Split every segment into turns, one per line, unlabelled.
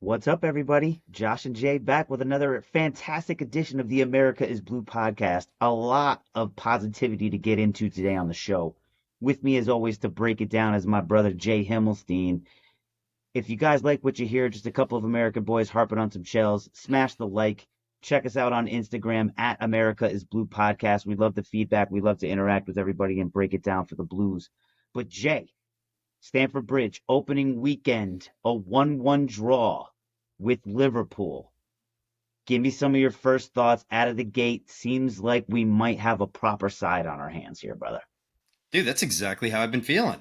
What's up, everybody? Josh and Jay back with another fantastic edition of the America is Blue podcast. A lot of positivity to get into today on the show. With me, as always, to break it down is my brother Jay Himmelstein. If you guys like what you hear, just a couple of American boys harping on some shells, smash the like. Check us out on Instagram at America is Blue podcast. We love the feedback. We love to interact with everybody and break it down for the Blues. But Jay, Stamford Bridge, opening weekend, a 1-1 draw with Liverpool. Give me some of your first thoughts out of the gate. Seems like we might have a proper side on our hands here, brother.
Dude, that's exactly how I've been feeling.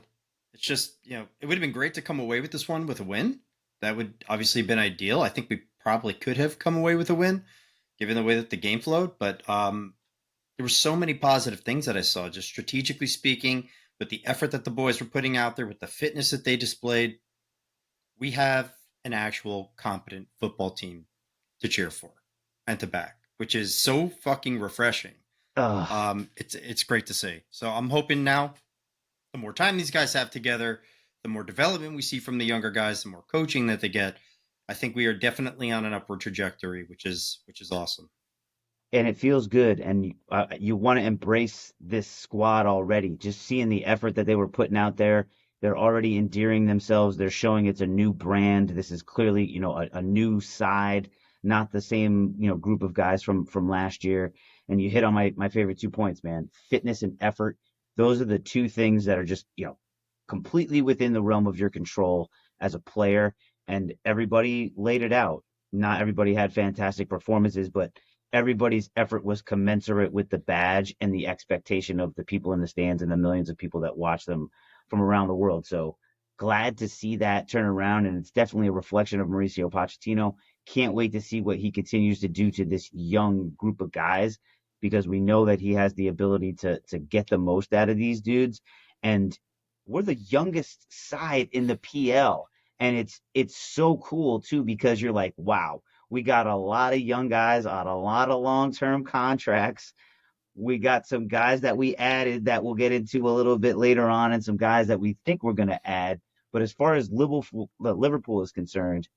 It's just, it would have been great to come away with this one with a win. That would obviously have been ideal. I think we probably could have come away with a win, given the way that the game flowed. But there were so many positive things that I saw, just strategically speaking, with the effort that the boys were putting out there, with the fitness that they displayed. We have an actual competent football team to cheer for and to back, which is so fucking refreshing.
Ugh.
It's great to see. So I'm hoping now the more time these guys have together, the more development we see from the younger guys, the more coaching that they get. I think we are definitely on an upward trajectory, which is awesome.
And it feels good. And you want to embrace this squad already. Just seeing the effort that they were putting out there. They're already endearing themselves. They're showing it's a new brand. This is clearly, a new side, not the same, group of guys from last year. And you hit on my favorite 2 points, man. Fitness and effort. Those are the two things that are just, completely within the realm of your control as a player. And everybody laid it out. Not everybody had fantastic performances, but everybody's effort was commensurate with the badge and the expectation of the people in the stands and the millions of people that watch them from around the world. So glad to see that turn around, and it's definitely a reflection of Mauricio Pochettino. Can't wait to see what he continues to do to this young group of guys, because we know that he has the ability to get the most out of these dudes. And we're the youngest side in the PL, and it's so cool too, because you're like, wow, we got a lot of young guys on a lot of long-term contracts. We got some guys that we added that we'll get into a little bit later on, and some guys that we think we're going to add. But as far as Liverpool is concerned,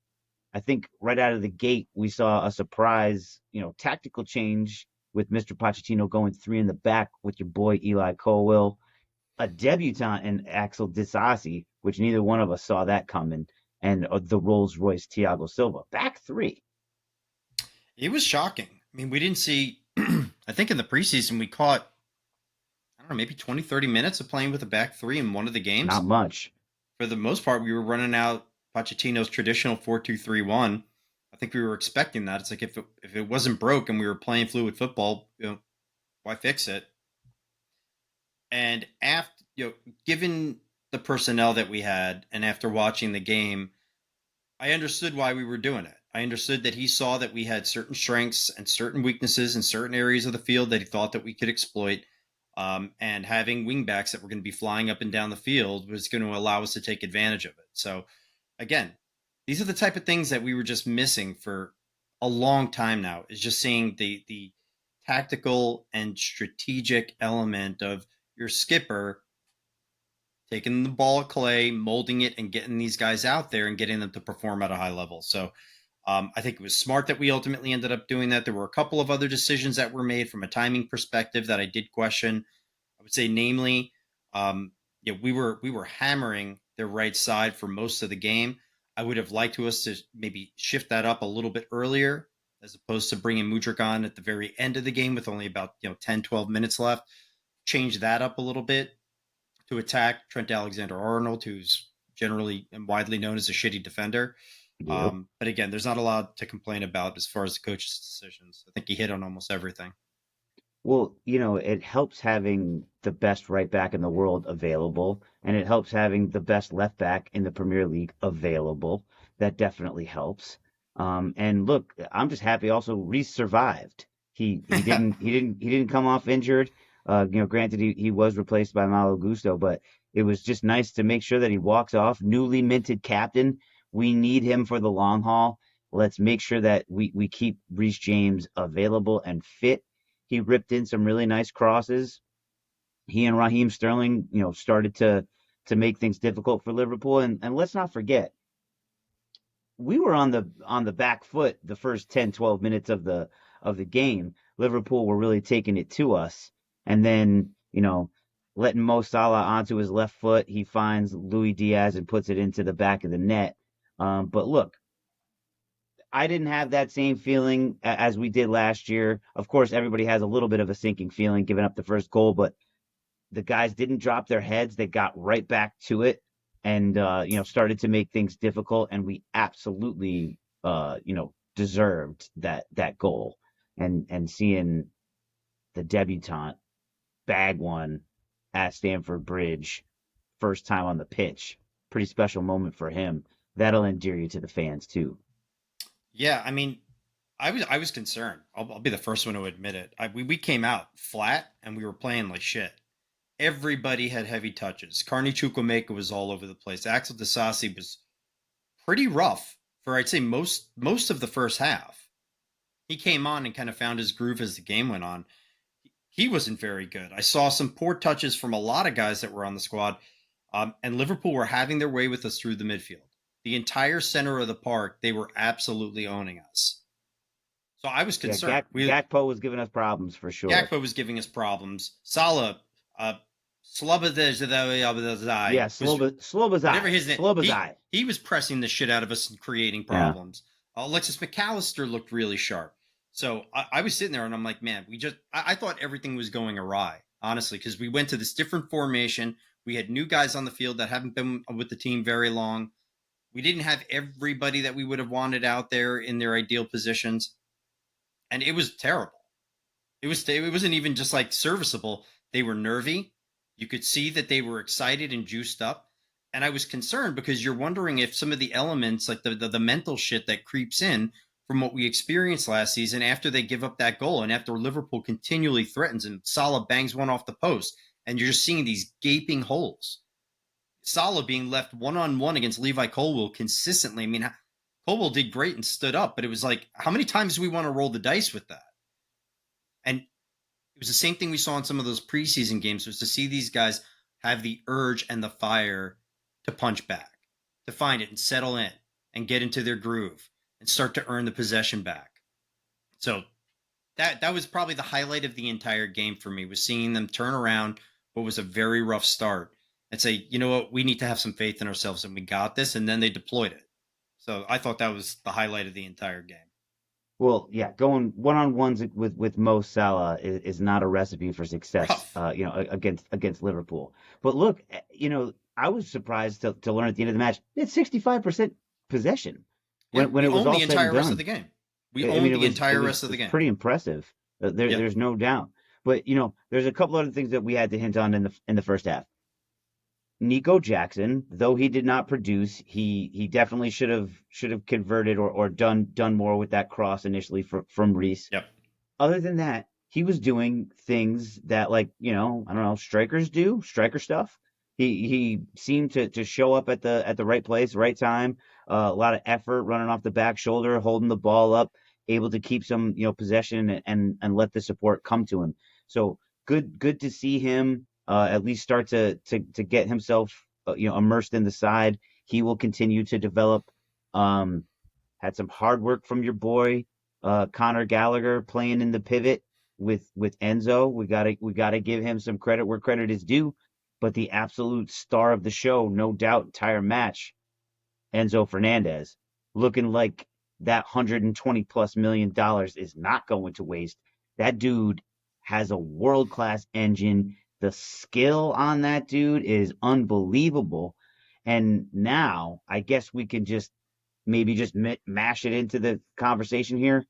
I think right out of the gate, we saw a surprise, tactical change with Mr. Pochettino going three in the back with your boy Eli Colwill, a debutant in Axel Disasi, which neither one of us saw that coming, and the Rolls Royce Thiago Silva. Back three.
It was shocking. I mean, we didn't see, I think in the preseason, we caught, I don't know, maybe 20, 30 minutes of playing with a back three in one of the
Not
games.
much.
For the most part, we were running out Pochettino's traditional 4-2-3-1. I think we were expecting that. It's like if it wasn't broke and we were playing fluid football, why fix it? And after, given the personnel that we had, and after watching the game, I understood why we were doing it. I understood that he saw that we had certain strengths and certain weaknesses in certain areas of the field that he thought that we could exploit. And having wingbacks that were going to be flying up and down the field was going to allow us to take advantage of it. So, again, these are the type of things that we were just missing for a long time now. Is just seeing the tactical and strategic element of your skipper taking the ball at Clay, molding it, and getting these guys out there and getting them to perform at a high level. So I think it was smart that we ultimately ended up doing that. There were a couple of other decisions that were made from a timing perspective that I did question. I would say, namely, we were hammering their right side for most of the game. I would have liked to us to maybe shift that up a little bit earlier, as opposed to bringing Mudryk on at the very end of the game with only about 10, 12 minutes left. Change that up a little bit to attack Trent Alexander-Arnold, who's generally and widely known as a shitty defender.
Yep.
But again, there's not a lot to complain about as far as the coach's decisions. I think he hit on almost everything.
Well, it helps having the best right back in the world available, and it helps having the best left back in the Premier League available. That definitely helps. And look, I'm just happy also Reece survived. He didn't come off injured. Granted he was replaced by Malo Gusto, but it was just nice to make sure that he walks off. Newly minted captain. We need him for the long haul. Let's make sure that we keep Reece James available and fit. He ripped in some really nice crosses. He and Raheem Sterling, started to make things difficult for Liverpool. And let's not forget, we were on the back foot the first 10, 12 minutes of the game. Liverpool were really taking it to us. And then, letting Mo Salah onto his left foot, he finds Luis Diaz and puts it into the back of the net. But look, I didn't have that same feeling as we did last year. Of course, everybody has a little bit of a sinking feeling giving up the first goal, but the guys didn't drop their heads. They got right back to it and, started to make things difficult. And we absolutely, deserved that goal. And seeing the debutante bag one at Stamford Bridge, first time on the pitch, pretty special moment for him. That'll endear you to the fans too.
Yeah, I mean, I was concerned. I'll be the first one to admit it. We came out flat and we were playing like shit. Everybody had heavy touches. Carney Chukwuemeka was all over the place. Axel Disasi was pretty rough for I'd say most of the first half. He came on and kind of found his groove as the game went on. He wasn't very good. I saw some poor touches from a lot of guys that were on the squad, and Liverpool were having their way with us through the midfield. The entire center of the park, they were absolutely owning us. So I was
Yeah,
concerned.
Gakpo was giving us problems for sure.
Gakpo was giving us problems. Salah, uh,
Yeah,
Slobodai was whatever
Slobozai,
his name.
Slobozai.
He was pressing the shit out of us and creating
Yeah.
problems. Alexis McAllister looked really sharp. So I was sitting there and I'm like, man, I thought everything was going awry, honestly, because we went to this different formation. We had new guys on the field that haven't been with the team very long. We didn't have everybody that we would have wanted out there in their ideal positions, and it was terrible. It wasn't even just like serviceable. They were nervy. You could see that they were excited and juiced up. And I was concerned because you're wondering if some of the elements, like the mental shit that creeps in from what we experienced last season after they give up that goal and after Liverpool continually threatens and Salah bangs one off the post, and you're just seeing these gaping holes. Salah being left one on one against Levi Colwill consistently. I mean, Colwill did great and stood up, but it was like, how many times do we want to roll the dice with that? And it was the same thing we saw in some of those preseason games, was to see these guys have the urge and the fire to punch back, to find it and settle in and get into their groove and start to earn the possession back. So that was probably the highlight of the entire game for me, was seeing them turn around what was a very rough start and say, you know what, we need to have some faith in ourselves and we got this, and then they deployed it. So I thought that was the highlight of the entire game.
Well, yeah, going one-on-ones with Mo Salah is not a recipe for success,
Rough.
against Liverpool. But look, I was surprised to learn at the end of the match it's 65% possession
Yeah,
when
we
it was
owned
all
the
said and
entire rest of
done.
the game. We
I mean,
owned the entire rest of the
it's
game.
pretty impressive.
Yeah.
There's no doubt. But there's a couple other things that we had to hint on in the first half. Nico Jackson, though he did not produce, he definitely should have converted or done more with that cross initially from Reece.
Yep.
Other than that, he was doing things that, like, I don't know, strikers do, striker stuff. He seemed to show up at the right place, right time. A lot of effort, running off the back shoulder, holding the ball up, able to keep some possession and let the support come to him. So good to see him at least start to get himself immersed in the side. He will continue to develop. Um, had some hard work from your boy Conor Gallagher playing in the pivot with Enzo. We gotta give him some credit where credit is due. But the absolute star of the show, no doubt, entire match, Enzo Fernandez, looking like that $120+ million is not going to waste. That dude has a world class engine. The skill on that dude is unbelievable. And now I guess we can just maybe just mash it into the conversation here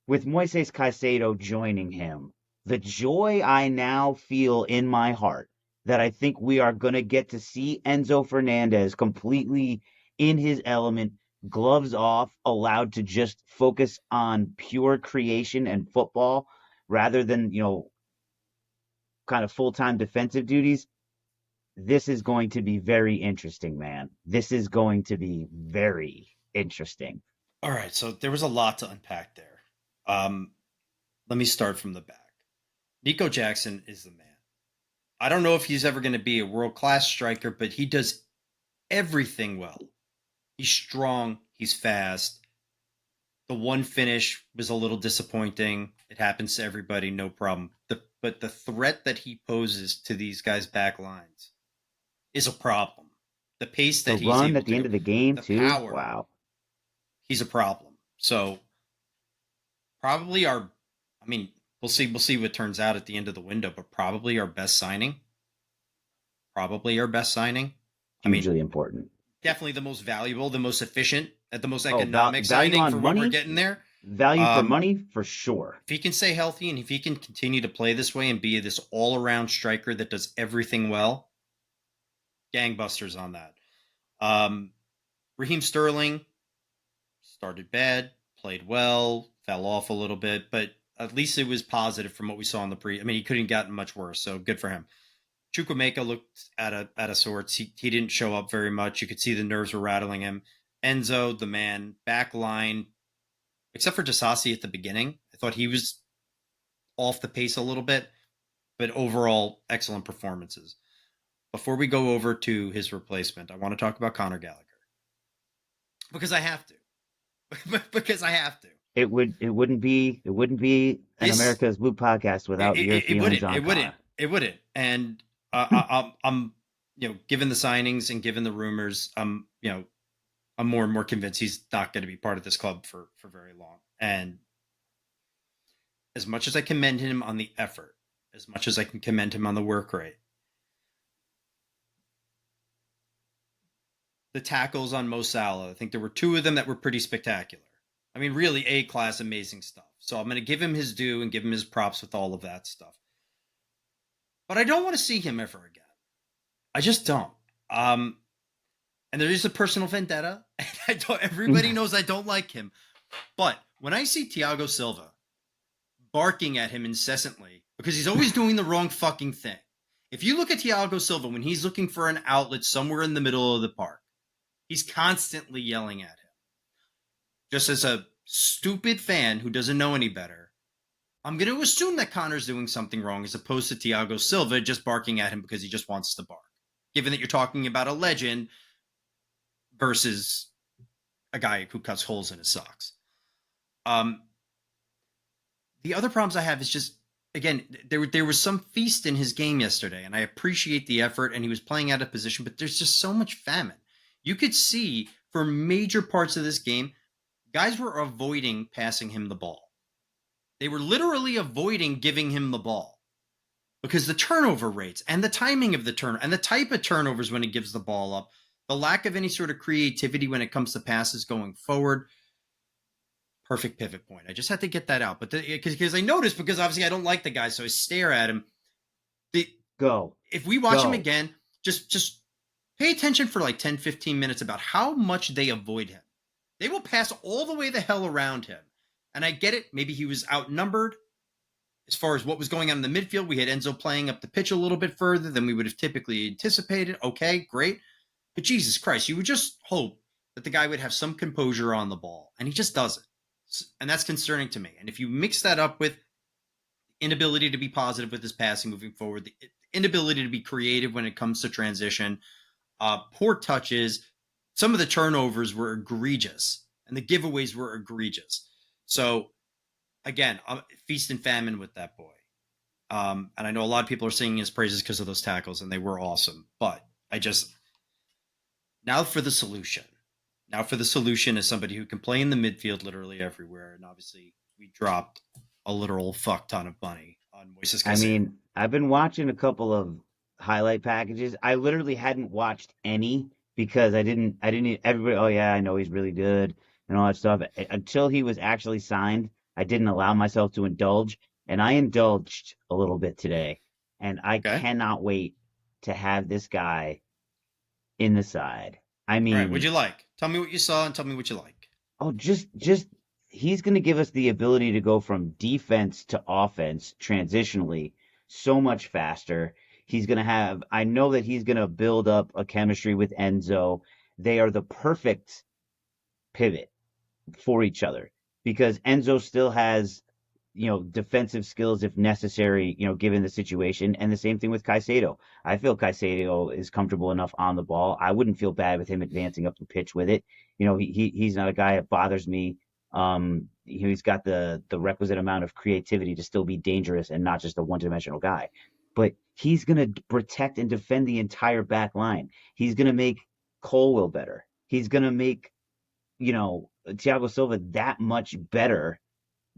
with Moises Caicedo joining him. The joy I now feel in my heart that I think we are going to get to see Enzo Fernandez completely in his element, gloves off, allowed to just focus on pure creation and football rather than, kind of full-time defensive duties. This is going to be very interesting, man. This is going to be very interesting.
All right. So there was a lot to unpack there. Um, Let me start from the back. Nico Jackson is the man. I don't know if he's ever going to be a world class striker, but he does everything well. He's strong. He's fast. The one finish was a little disappointing. It happens to everybody, no problem. But the threat that he poses to these guys' back lines is a problem. The pace
The
that he's
run
able
at
to
the end
go,
of the game
the
too.
power,
Wow.
he's a problem. So probably our, I mean, we'll see what turns out at the end of the window, but probably our best signing. Probably our best signing. I mean,
Hugely important.
definitely the most valuable, the most efficient, at the most
Oh,
economic
value
signing for
on
what we're
money,
getting there.
value for
Um,
money for sure.
if he can stay healthy and if he can continue to play this way and be this all around striker that does everything well, gangbusters on that. Um, Raheem Sterling started bad, played well, fell off a little bit, but at least it was positive from what we saw in the pre. I mean, he couldn't gotten much worse, so good for him. Chukwemeka looked at a sorts. He didn't show up very much. You could see the nerves were rattling him. Enzo, the man, back line, except for Dasasi at the beginning, I thought he was off the pace a little bit, but overall, excellent performances. Before we go over to his replacement, I want to talk about Conor Gallagher because I have to. Because I have to.
It wouldn't be an
This
America's Blue podcast without your
it
feelings
wouldn't
on Connor.
it wouldn't. And I'm given the signings and given the rumors, I'm more and more convinced he's not going to be part of this club for very long. And as much as I commend him on the effort, as much as I can commend him on the work rate, the tackles on Mo Salah, I think there were two of them that were pretty spectacular. I mean, really A class, amazing stuff. So I'm going to give him his due and give him his props with all of that stuff. But I don't want to see him ever again. I just don't. And there is a personal vendetta. And everybody knows I don't like him. But when I see Thiago Silva barking at him incessantly because he's always doing the wrong fucking thing. If you look at Thiago Silva when he's looking for an outlet somewhere in the middle of the park, he's constantly yelling at him. Just as a stupid fan who doesn't know any better, I'm going to assume that Connor's doing something wrong as opposed to Thiago Silva just barking at him because he just wants to bark. Given that you're talking about a legend versus a guy who cuts holes in his socks. The other problems I have is just, again, there was some feast in his game yesterday, and I appreciate the effort, and he was playing out of position, but there's just so much famine. You could see for major parts of this game, guys were avoiding passing him the ball. They were literally avoiding giving him the ball because the turnover rates and the timing of the turn and the type of turnovers when he gives the ball up, the lack of any sort of creativity when it comes to passes going forward. Perfect pivot point. I just had to get that out, but because I noticed, because obviously I don't like the guy, so I stare at him.
Go.
If we watch
Go.
him again, just pay attention for like 10, 15 minutes about how much they avoid him. They will pass all the way the hell around him. And I get it. Maybe he was outnumbered as far as what was going on in the midfield. We had Enzo playing up the pitch a little bit further than we would have typically anticipated. Okay, great. But Jesus Christ, you would just hope that the guy would have some composure on the ball. And he just doesn't. And that's concerning to me. And if you mix that up with inability to be positive with his passing moving forward, the inability to be creative when it comes to transition, poor touches, some of the turnovers were egregious and the giveaways were egregious. So again, feast and famine with that boy. And I know a lot of people are singing his praises because of those tackles, and they were awesome. But now for the solution. Now for the solution is somebody who can play in the midfield literally everywhere. And obviously we dropped a literal fuck ton of money on Moises Caicedo.
I mean, I've been watching a couple of highlight packages. I literally hadn't watched any because I didn't, everybody, oh yeah, I know he's really good and all that stuff. Until he was actually signed, I didn't allow myself to indulge. And I indulged a little bit today. And I cannot wait to have this guy in the side. I mean,
all right, what'd you like? Tell me what you saw and tell me what you like.
Oh, just he's going to give us the ability to go from defense to offense transitionally so much faster. He's going to have, I know that he's going to build up a chemistry with Enzo. They are the perfect pivot for each other because Enzo still has defensive skills if necessary, given the situation. And the same thing with Caicedo. I feel Caicedo is comfortable enough on the ball. I wouldn't feel bad with him advancing up the pitch with it. He's not a guy that bothers me. He's got the requisite amount of creativity to still be dangerous and not just a one-dimensional guy. But he's going to protect and defend the entire back line. He's going to make Colwill better. He's going to make, Thiago Silva that much better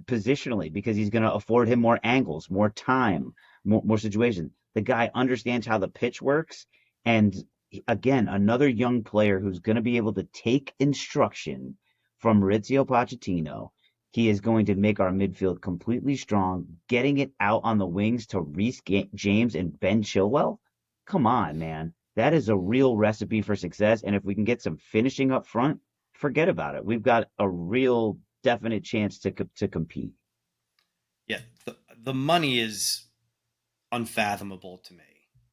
positionally because he's going to afford him more angles, more time, more situations. The guy understands how the pitch works. And again, another young player who's going to be able to take instruction from Maurizio Pochettino. He is going to make our midfield completely strong, getting it out on the wings to Reece James and Ben Chilwell. Come on, man. That is a real recipe for success. And if we can get some finishing up front, forget about it. We've got a real definite chance to compete.
Yeah, the money is unfathomable to me.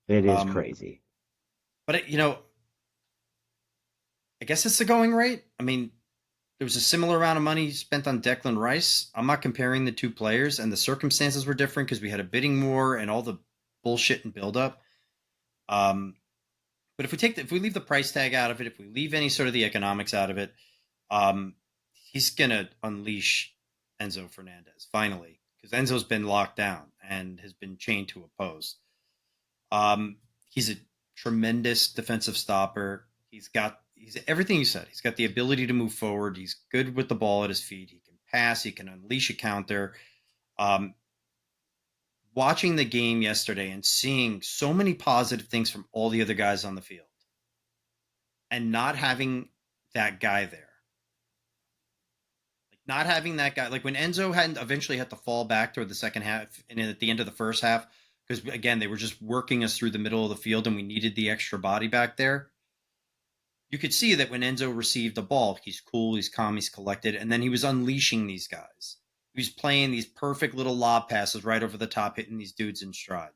It is crazy.
But I guess it's the going rate. I mean, there was a similar amount of money spent on Declan Rice. I'm not comparing the two players, and the circumstances were different because we had a bidding war and all the bullshit and buildup. But if we leave the price tag out of it, if we leave any sort of the economics out of it, he's gonna unleash Enzo Fernandez finally because Enzo's been locked down and has been chained to a post. He's a tremendous defensive stopper. He's everything you said. He's got the ability to move forward. He's good with the ball at his feet. He can pass. He can unleash a counter. Watching the game yesterday and seeing so many positive things from all the other guys on the field and not having that guy there. Like not having that guy, like when Enzo eventually had to fall back toward the second half and at the end of the first half, because again, they were just working us through the middle of the field and we needed the extra body back there. You could see that when Enzo received the ball, he's cool, he's calm, he's collected, and then he was unleashing these guys. He was playing these perfect little lob passes right over the top, hitting these dudes in stride.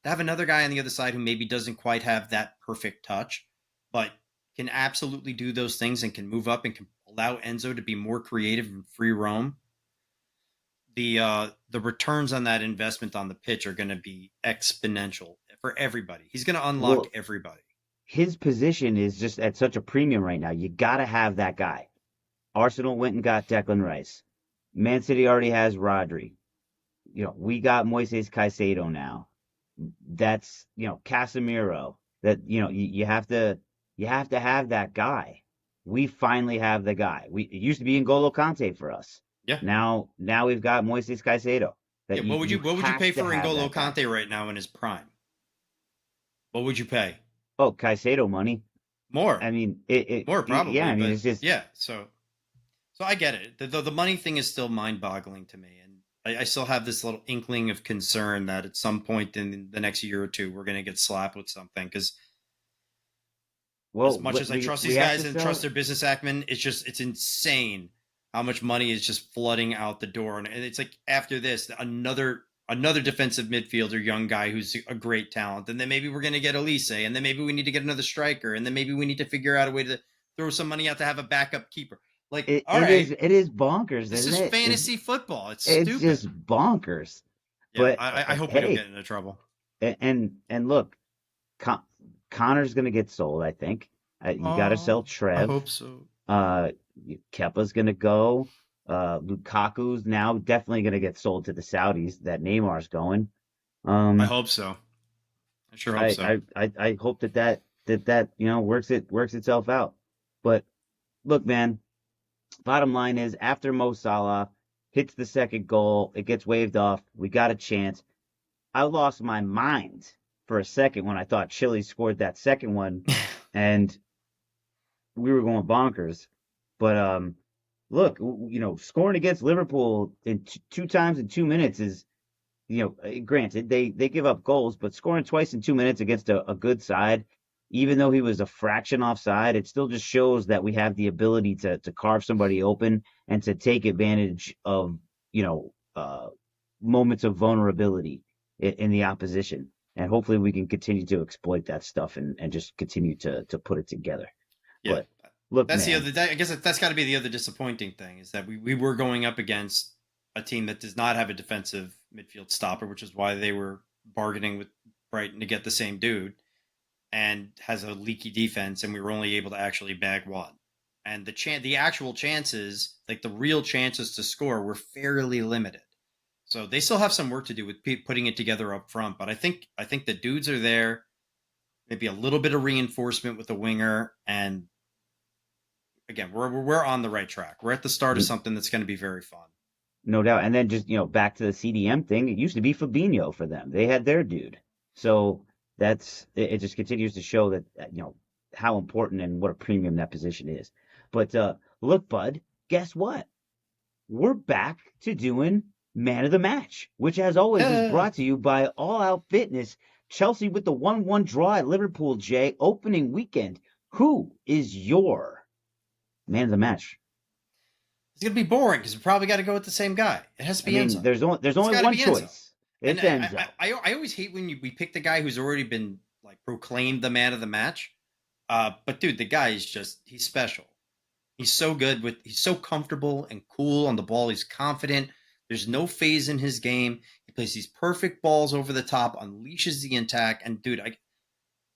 To have another guy on the other side who maybe doesn't quite have that perfect touch, but can absolutely do those things and can move up and can allow Enzo to be more creative and free roam, the returns on that investment on the pitch are going to be exponential for everybody. He's going to unlock everybody.
His position is just at such a premium right now. You got to have that guy. Arsenal went and got Declan Rice. Man City already has Rodri. We got Moises Caicedo now. That's, Casemiro. That, you have to have that guy. We finally have the guy. It used to be N'Golo Kante for us.
Yeah.
Now we've got Moises Caicedo.
What would you pay for N'Golo Kante right now in his prime? What would you pay?
Oh, Caicedo money.
More.
I mean,
more probably.
Yeah, I mean, it's just
So I get it. The money thing is still mind-boggling to me, and I still have this little inkling of concern that at some point in the next year or two we're going to get slapped with something. Because as much as I trust these guys and trust their business acumen, it's insane how much money is just flooding out the door, and it's like after this another defensive midfielder, young guy who's a great talent, and then maybe we're going to get Elise, and then maybe we need to get another striker, and then maybe we need to figure out a way to throw some money out to have a backup keeper. Like, it
is bonkers.
This is fantasy football. It's stupid.
It's just bonkers.
Yeah, but I hope we don't get into trouble.
And look, Connor's going to get sold. I think you got to sell Trev.
I hope so.
Kepa's going to go. Lukaku's now definitely going to get sold to the Saudis. That Neymar's going.
I hope so. I sure hope so.
I hope that works itself out. But look, man. Bottom line is, after Mo Salah hits the second goal, it gets waved off. We got a chance. I lost my mind for a second when I thought Chile scored that second one, and we were going bonkers. But look, scoring against Liverpool in two times in 2 minutes is, granted they give up goals, but scoring twice in 2 minutes against a good side. Even though he was a fraction offside, it still just shows that we have the ability to carve somebody open and to take advantage of, moments of vulnerability in the opposition. And hopefully we can continue to exploit that stuff and just continue to put it together.
Yeah.
But look,
that's man, I guess that's got to be the other disappointing thing is that we were going up against a team that does not have a defensive midfield stopper, which is why they were bargaining with Brighton to get the same dude, and has a leaky defense, and we were only able to actually bag one. And the actual chances, like the real chances to score, were fairly limited. So they still have some work to do with putting it together up front. But I think the dudes are there. Maybe a little bit of reinforcement with the winger, and again, we're on the right track. We're at the start of something that's going to be very fun.
No doubt. And then just, back to the CDM thing, it used to be Fabinho for them. They had their dude. So it just continues to show that, how important and what a premium that position is. But look, bud, guess what? We're back to doing man of the match, which as always is brought to you by All Out Fitness. Chelsea with the 1-1 draw at Liverpool, Jay, opening weekend. Who is your man of the match?
It's gonna be boring because we probably got to go with the same guy. It has to be Enzo.
There's only one choice. It's Enzo.
I always hate when we pick the guy who's already been like proclaimed the man of the match. But dude, the guy is he's special. He's so good he's so comfortable and cool on the ball. He's confident. There's no phase in his game. He plays these perfect balls over the top, unleashes the attack, and dude,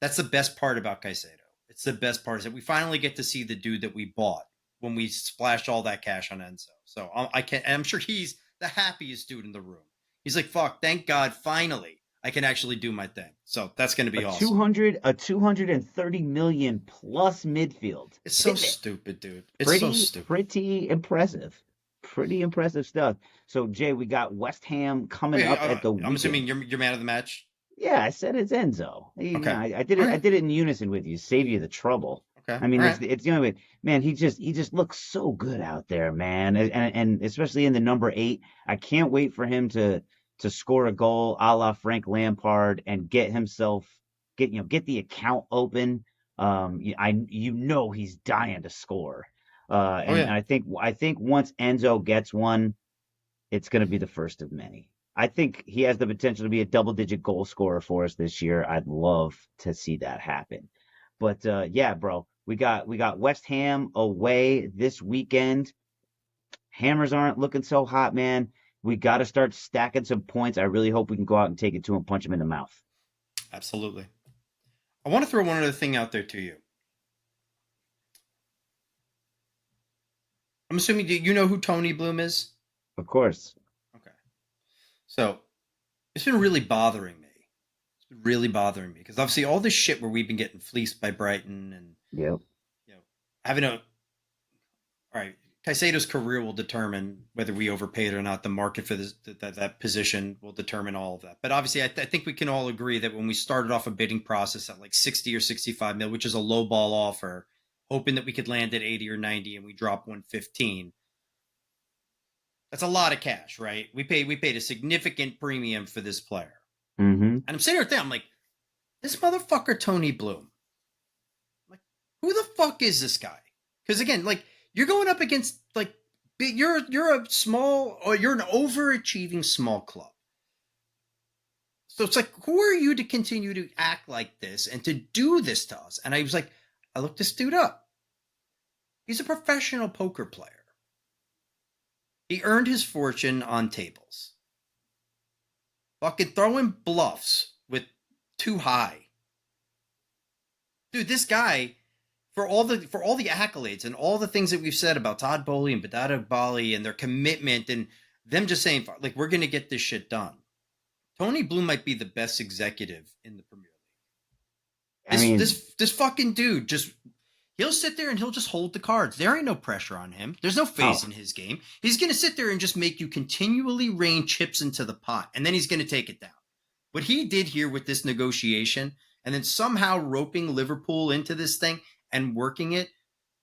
that's the best part about Caicedo. It's the best part is that we finally get to see the dude that we bought when we splashed all that cash on Enzo. So I'm sure he's the happiest dude in the room. He's like, fuck, thank God, finally, I can actually do my thing. So that's going to be awesome.
A 230 million plus midfield.
It's so stupid, dude. It's so stupid.
Pretty impressive. Pretty impressive stuff. So, Jay, we got West Ham coming up at the weekend.
I'm assuming you're man of the match?
Yeah, I said it's Enzo.
Okay.
I did it. Right. I did it in unison with you. Save you the trouble.
Okay.
I mean, it's the only way. Man, he just looks so good out there, man. And especially in the number 8. I can't wait for him to score a goal a la Frank Lampard and get the account open. He's dying to score. I think once Enzo gets one, it's going to be the first of many. I think he has the potential to be a double-digit goal scorer for us this year. I'd love to see that happen. But yeah, bro, we got West Ham away this weekend. Hammers aren't looking so hot, man. We got to start stacking some points. I really hope we can go out and take it to him, punch him in the mouth.
Absolutely. I want to throw one other thing out there to you. I'm assuming you know who Tony Bloom is?
Of course.
Okay. So it's been really bothering me. Because obviously all this shit where we've been getting fleeced by Brighton and having all right, Caicedo's career will determine whether we overpaid or not. The market for that position will determine all of that. But obviously, I think we can all agree that when we started off a bidding process at like 60 or 65 mil, which is a low ball offer, hoping that we could land at 80 or 90 and we drop 115. That's a lot of cash, right? We paid a significant premium for this player.
Mm-hmm.
And I'm sitting there, I'm like, this motherfucker Tony Bloom. Like, who the fuck is this guy? Because again, like, you're going up against like you're a small, or you're an overachieving small club. So it's like, who are you to continue to act like this and to do this to us? And I was like, I looked this dude up. He's a professional poker player. He earned his fortune on tables. Fucking throwing bluffs with too high. Dude, this guy, for all the accolades and all the things that we've said about Todd Boehly and Badada Bali and their commitment and them just saying, like, we're going to get this shit done. Tony Bloom might be the best executive in the Premier League. This fucking dude he'll sit there and he'll just hold the cards. There ain't no pressure on him. There's no phase in his game. He's going to sit there and just make you continually rain chips into the pot, and then he's going to take it down. What he did here with this negotiation and then somehow roping Liverpool into this thing and working it,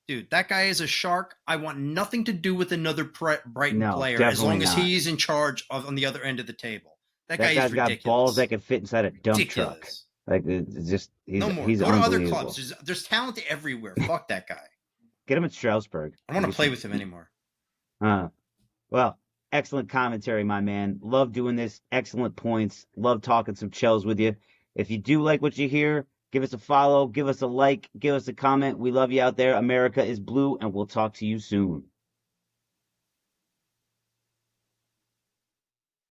dude, that guy is a shark. I want nothing to do with another Brighton player as long as he's in charge on the other end of the table. That guy is ridiculous.
Got balls that can fit inside a dump truck. Like, it's just, he's
Go to other clubs. There's talent everywhere. Fuck that guy.
Get him at Strasbourg.
I don't want to play with him anymore.
Well, excellent commentary, my man. Love doing this. Excellent points. Love talking some Chels with you. If you do like what you hear, give us a follow, give us a like, give us a comment. We love you out there. America is blue, and we'll talk to you soon.